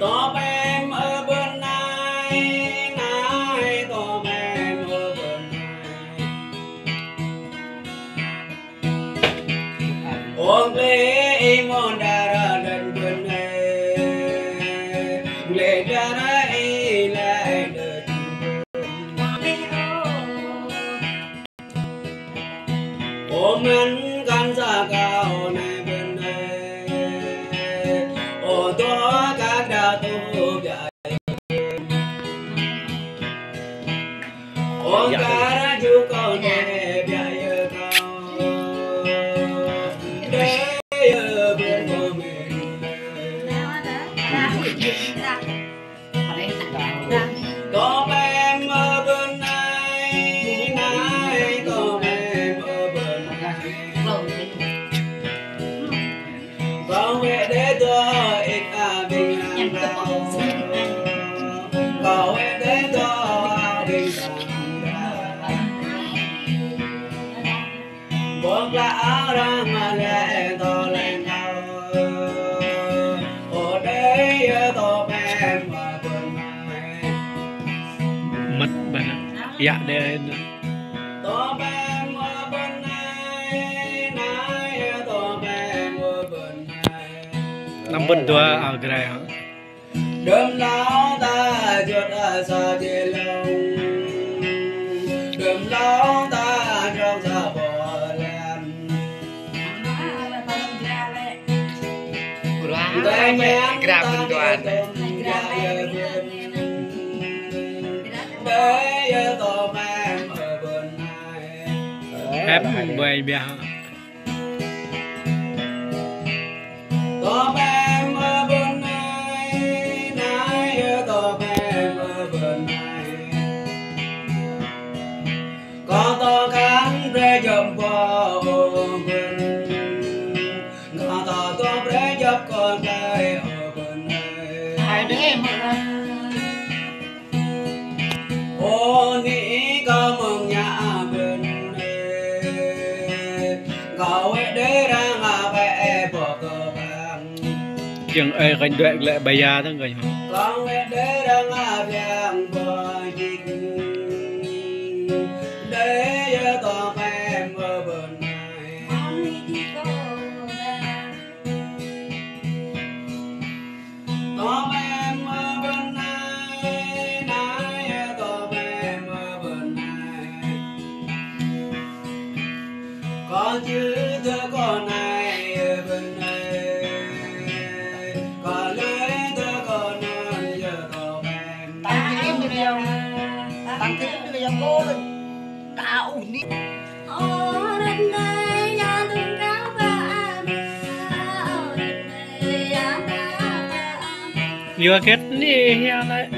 Tôm em ở bên này, này tôm em ở bên này. Ôm lấy môn đà ra đến bên này, lệ ra đây lại đến ôm anh gan ra cao này bên này, ô tô các đào tu dạy. Ôm cả chú con đẹp dạy cao để bên của mình. Tôm em ở bên này, này tôm em ở bên này. Con về để tôi ít bình an nào, con về để tôi bình an. Buông lá áo ra mà lệ to lên cao, ở đây tôm em ở bên này. Mất bạn dạ đây Tôm em ở bên này, này tôm em ở bên này. năm bên tua ở cái này hả Đêm lão ta chuột ở xa chia lông, đêm lão ta trong xa bò lem. Tay nhém ta để tôm dài bên, để tôm em ở bên này. ép về bia Tôm em ở bên này, này tôm em ở bên này. Con to cắn rễ dầm qua bên, con to rễ dập con cây ở bên này. Hai đứa em Ô nghĩ có mừng nhà bên này, cậu ấy để ra ngà vẽ bỏ cờ vàng. chừng ơi cái đoạn lại bây giờ đó người Con ấy để ra ngà vàng bỏ dịch, để tôm em ở bên này. Tôm em ở bên này, này tôm em ở bên này. Con chứ thưa con này ở bên này, con lấy thưa con ơi giờ tôm em. Tăng thêm được không? Tăng thêm được không cô ơi? Đau đi. vừa kết đi heo đấy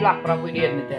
lap prapudian itu.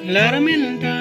Lerminta